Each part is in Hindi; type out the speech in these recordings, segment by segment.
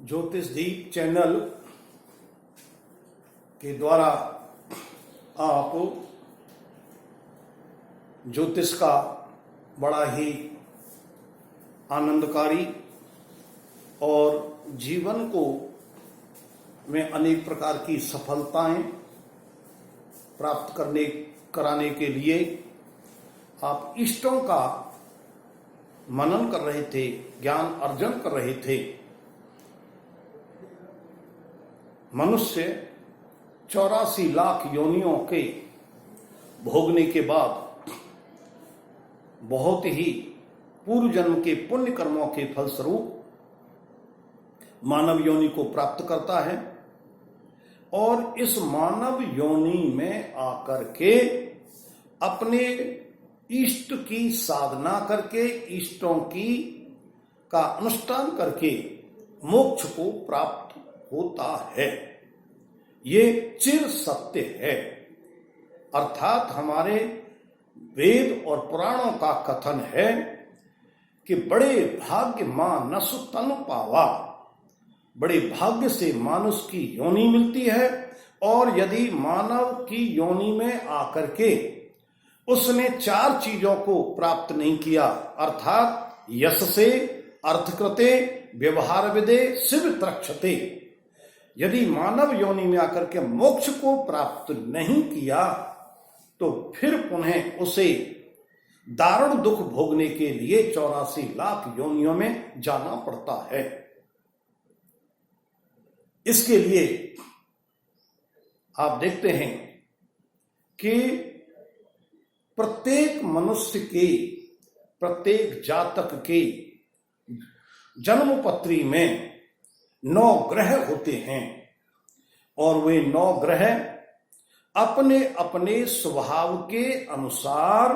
ज्योतिषदीप चैनल के द्वारा आप ज्योतिष का बड़ा ही आनंदकारी और जीवन को में अनेक प्रकार की सफलताएं प्राप्त कराने के लिए आप इष्टों का मनन कर रहे थे, ज्ञान अर्जन कर रहे थे। मनुष्य 84 लाख योनियों के भोगने के बाद बहुत ही पूर्व जन्म के पुण्य कर्मों के फलस्वरूप मानव योनि को प्राप्त करता है और इस मानव योनि में आकर के अपने इष्ट की साधना करके, इष्टों का अनुष्ठान करके मोक्ष को प्राप्त होता है। ये चिर सत्य है। अर्थात हमारे वेद और पुराणों का कथन है कि बड़े भाग्य मानस तन पावा, बड़े भाग्य से मानुष की योनि मिलती है। और यदि मानव की योनि में आकर के उसने 4 चीजों को प्राप्त नहीं किया, अर्थात यश से, अर्थकृते, व्यवहार विदे, शिव त्रक्षते, यदि मानव योनि में आकर के मोक्ष को प्राप्त नहीं किया तो फिर पुनः उसे दारुण दुख भोगने के लिए 84 लाख योनियों में जाना पड़ता है। इसके लिए आप देखते हैं कि प्रत्येक मनुष्य के, प्रत्येक जातक के जन्मपत्री में 9 ग्रह होते हैं और वे 9 ग्रह अपने अपने स्वभाव के अनुसार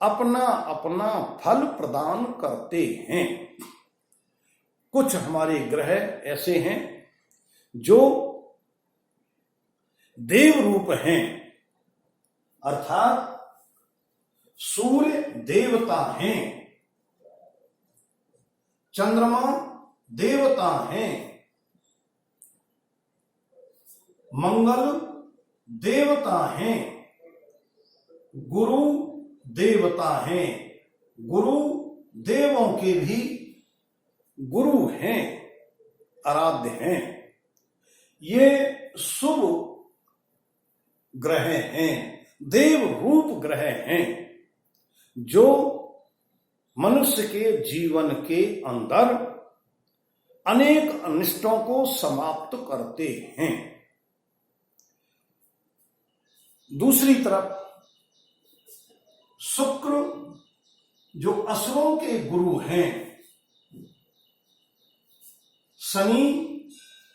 अपना अपना फल प्रदान करते हैं। कुछ हमारे ग्रह ऐसे हैं जो देव रूप हैं, अर्थात सूर्य देवता हैं, चंद्रमा देवता हैं, मंगल देवता हैं, गुरु देवता हैं, गुरु देवों के भी गुरु हैं, आराध्य हैं। ये शुभ ग्रह हैं, देव रूप ग्रह हैं, जो मनुष्य के जीवन के अंदर अनेक अनिष्टों को समाप्त करते हैं। दूसरी तरफ शुक्र जो असुरों के गुरु हैं, शनि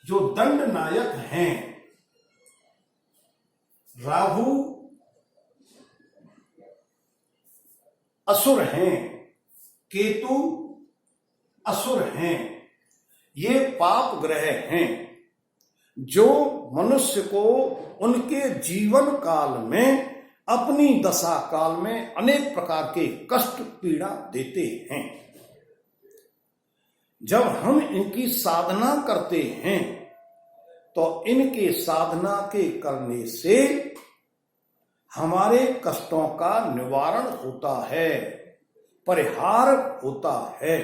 जो दंड नायक हैं, राहु असुर हैं, केतु असुर हैं। ये पाप ग्रह हैं जो मनुष्य को उनके जीवन काल में, अपनी दशा काल में अनेक प्रकार के कष्ट पीड़ा देते हैं। जब हम इनकी साधना करते हैं तो इनके साधना के करने से हमारे कष्टों का निवारण होता है, परिहार होता है।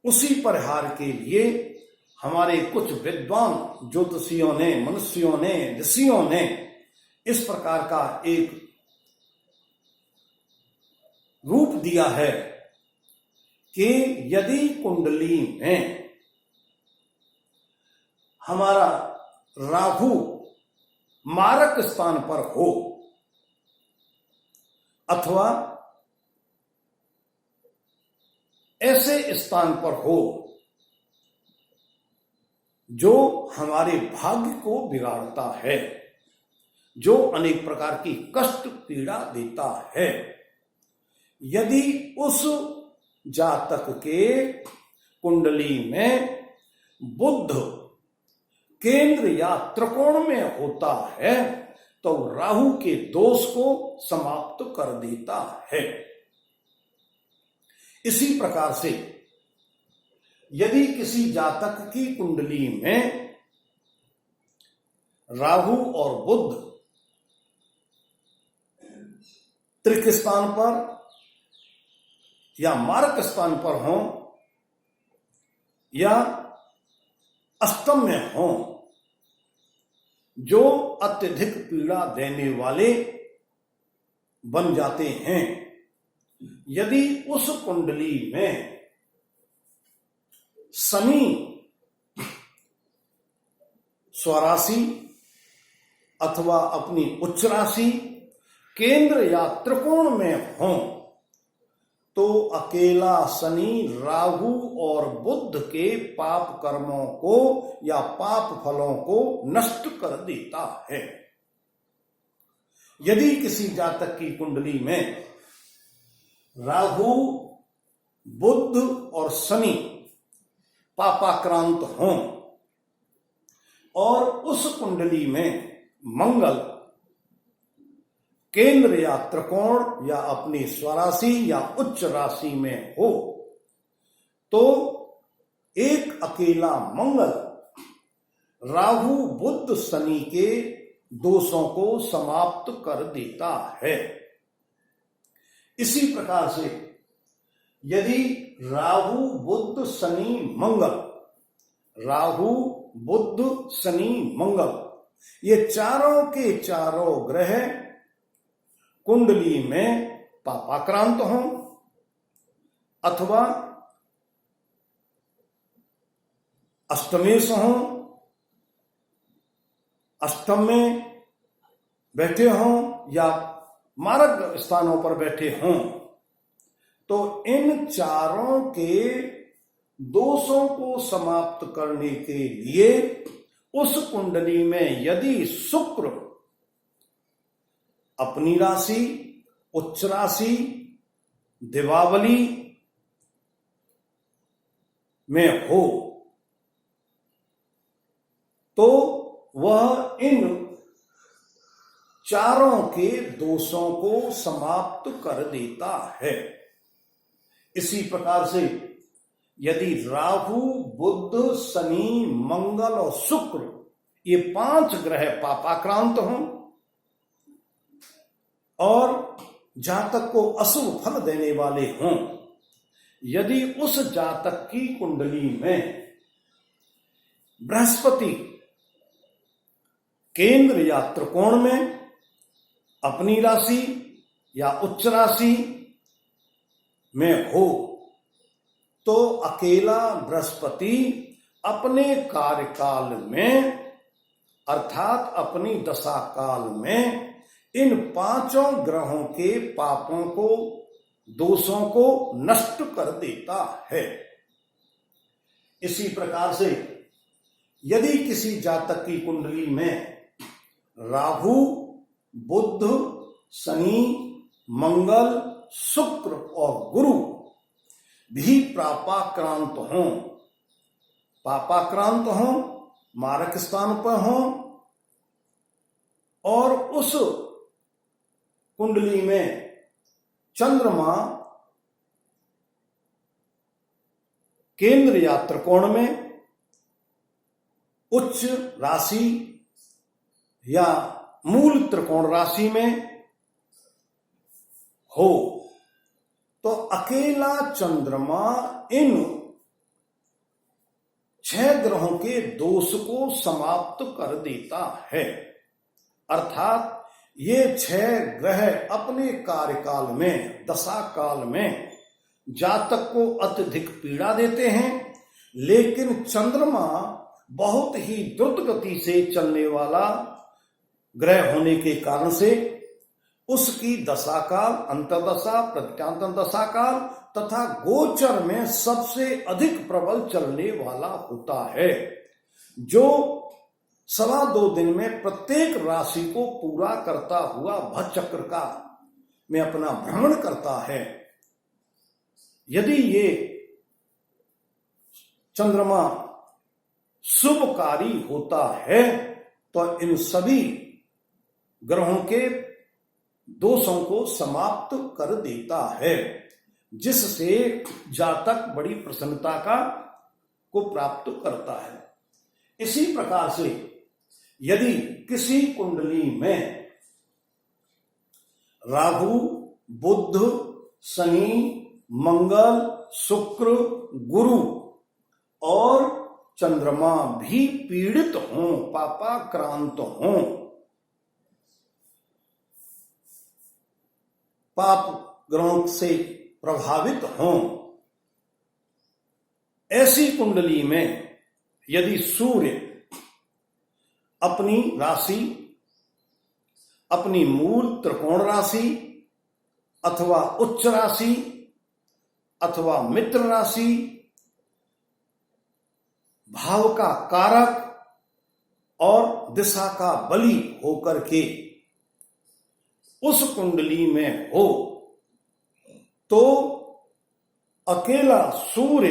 उसी परिहार के लिए हमारे कुछ विद्वान ज्योतिषियों ने, मनुष्यों ने, ऋषियों ने इस प्रकार का एक रूप दिया है कि यदि कुंडली में हमारा राहु मारक स्थान पर हो अथवा ऐसे स्थान पर हो जो हमारे भाग्य को बिगाड़ता है, जो अनेक प्रकार की कष्ट पीड़ा देता है, यदि उस जातक के कुंडली में बुध केंद्र या त्रिकोण में होता है तो राहु के दोष को समाप्त कर देता है। इसी प्रकार से यदि किसी जातक की कुंडली में राहु और बुध त्रिक स्थान पर या मारक स्थान पर हो या अष्टम में हो, जो अत्यधिक पीड़ा देने वाले बन जाते हैं। यदि उस कुंडली में शनि स्वराशि अथवा अपनी उच्च राशि केंद्र या त्रिकोण में हो, तो अकेला शनि राहु और बुध के पाप कर्मों को या पाप फलों को नष्ट कर देता है। यदि किसी जातक की कुंडली में राहु बुध और शनि पापाक्रांत हों और उस कुंडली में मंगल केंद्र या त्रिकोण या अपनी स्वराशि या उच्च राशि में हो, तो एक अकेला मंगल राहु बुध शनि के दोषों को समाप्त कर देता है। इसी प्रकार से यदि राहु बुध शनि मंगल, राहु बुध शनि मंगल, ये चारों के चारों ग्रह कुंडली में पापाक्रांत हों अथवा अष्टमेश हों, अष्टम में बैठे हों या मारक स्थानों पर बैठे हों, तो इन चारों के दोषों को समाप्त करने के लिए उस कुंडली में यदि शुक्र अपनी राशि, उच्च राशि, दिवावली में हो, तो वह इन चारों के दोषों को समाप्त कर देता है। इसी प्रकार से यदि राहु बुध शनि मंगल और शुक्र ये 5 ग्रह पापाक्रांत हों और जातक को अशुभ फल देने वाले हों, यदि उस जातक की कुंडली में बृहस्पति केंद्र या त्रिकोण में अपनी राशि या उच्च राशि में हो, तो अकेला बृहस्पति अपने कार्यकाल में अर्थात अपनी दशा काल में इन 5 ग्रहों के पापों को, दोषों को नष्ट कर देता है। इसी प्रकार से यदि किसी जातक की कुंडली में राहु बुध शनि मंगल शुक्र और गुरु भी पापाक्रांत हों, मारक स्थान पर हों और उस कुंडली में चंद्रमा केंद्र या त्रिकोण में उच्च राशि या मूल त्रिकोण राशि में हो, तो अकेला चंद्रमा इन 6 ग्रहों के दोष को समाप्त कर देता है। अर्थात ये 6 ग्रह अपने कार्यकाल में, दशा काल में जातक को अत्यधिक पीड़ा देते हैं, लेकिन चंद्रमा बहुत ही द्रुत गति से चलने वाला ग्रह होने के कारण से उसकी दशा काल, अंतर्दशा, प्रत्यांतर दशा काल तथा गोचर में सबसे अधिक प्रबल चलने वाला होता है, जो 2.25 दिन में प्रत्येक राशि को पूरा करता हुआ भचक्र का में अपना भ्रमण करता है। यदि ये चंद्रमा शुभकारी होता है तो इन सभी ग्रहों के दोषों को समाप्त कर देता है, जिससे जातक बड़ी प्रसन्नता का को प्राप्त करता है। इसी प्रकार से यदि किसी कुंडली में राहु, बुध, शनि, मंगल, शुक्र, गुरु और चंद्रमा भी पीड़ित हों, पापाक्रांत हों, पाप ग्रहों से प्रभावित हों, ऐसी कुंडली में यदि सूर्य अपनी राशि, अपनी मूल त्रिकोण राशि अथवा उच्च राशि अथवा मित्र राशि, भाव का कारक और दिशा का बली होकर के उस कुंडली में हो, तो अकेला सूर्य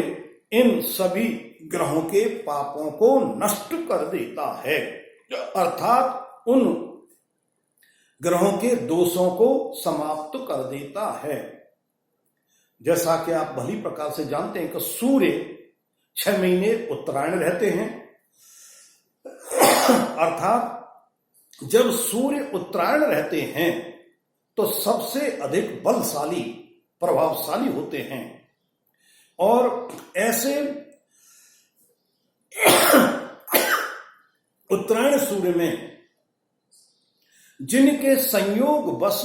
इन सभी ग्रहों के पापों को नष्ट कर देता है, अर्थात उन ग्रहों के दोषों को समाप्त कर देता है। जैसा कि आप भली प्रकार से जानते हैं कि सूर्य 6 महीने उत्तरायण रहते हैं, अर्थात जब सूर्य उत्तरायण रहते हैं तो सबसे अधिक बलशाली, प्रभावशाली होते हैं। और ऐसे उत्तरायण सूर्य में जिनके संयोग बस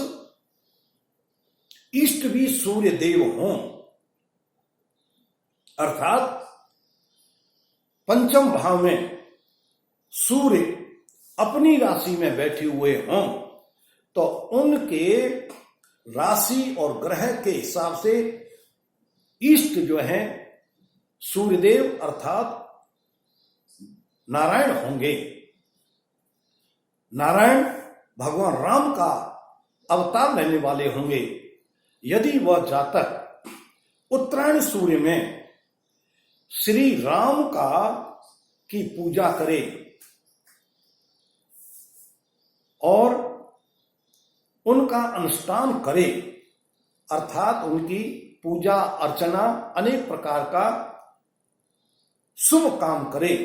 इष्ट भी सूर्य देव हों, अर्थात पंचम भाव में सूर्य अपनी राशि में बैठे हुए हों, तो उनके राशि और ग्रह के हिसाब से इष्ट जो है सूर्यदेव अर्थात नारायण होंगे। नारायण भगवान राम का अवतार लेने वाले होंगे। यदि वह जातक उत्तरायण सूर्य में श्री राम की पूजा करे और उनका अनुष्ठान करे, अर्थात उनकी पूजा अर्चना अनेक प्रकार का शुभ काम करे,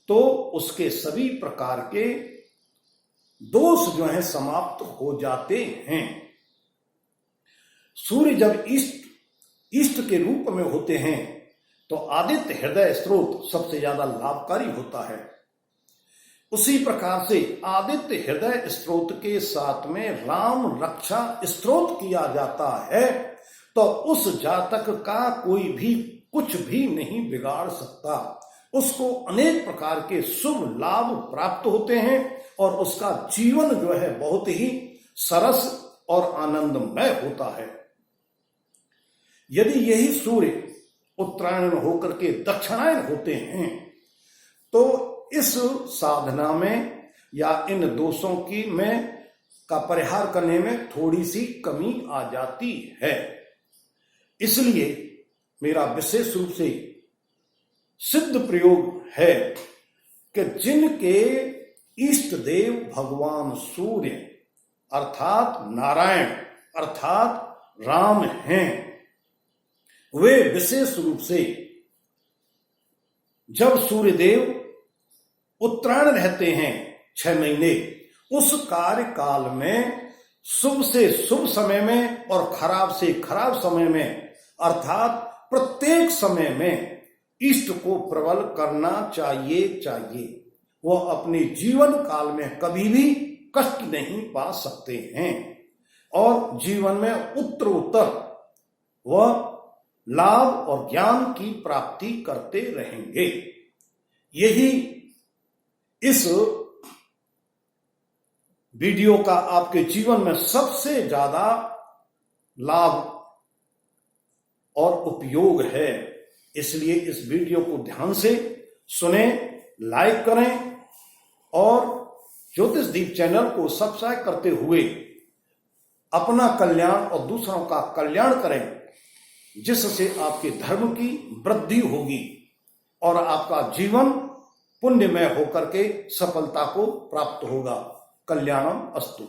तो उसके सभी प्रकार के दोष जो हैं समाप्त हो जाते हैं। सूर्य जब इष्ट के रूप में होते हैं तो आदित्य हृदय स्रोत सबसे ज्यादा लाभकारी होता है। उसी प्रकार से आदित्य हृदय स्रोत के साथ में राम रक्षा स्रोत किया जाता है, तो उस जातक का कोई भी कुछ भी नहीं बिगाड़ सकता। उसको अनेक प्रकार के शुभ लाभ प्राप्त होते हैं और उसका जीवन जो है बहुत ही सरस और आनंदमय होता है। यदि यही सूर्य उत्तरायण होकर के दक्षिणायन होते हैं तो इस साधना में या इन दोषों का परिहार करने में थोड़ी सी कमी आ जाती है। इसलिए मेरा विशेष रूप से सिद्ध प्रयोग है कि जिनके इष्ट देव भगवान सूर्य अर्थात नारायण अर्थात राम हैं, वे विशेष रूप से जब सूर्यदेव उत्तरायण रहते हैं 6 महीने, उस कार्यकाल में शुभ से शुभ समय में और खराब से खराब समय में अर्थात प्रत्येक समय में इष्ट को प्रबल करना चाहिए। वह अपने जीवन काल में कभी भी कष्ट नहीं पा सकते हैं और जीवन में उत्तरोत्तर वह लाभ और ज्ञान की प्राप्ति करते रहेंगे। यही इस वीडियो का आपके जीवन में सबसे ज्यादा लाभ और उपयोग है। इसलिए इस वीडियो को ध्यान से सुने, लाइक करें और ज्योतिष दीप चैनल को सब्सक्राइब करते हुए अपना कल्याण और दूसरों का कल्याण करें, जिससे आपके धर्म की वृद्धि होगी और आपका जीवन पुण्यमय होकर के सफलता को प्राप्त होगा। कल्याणम अस्तु।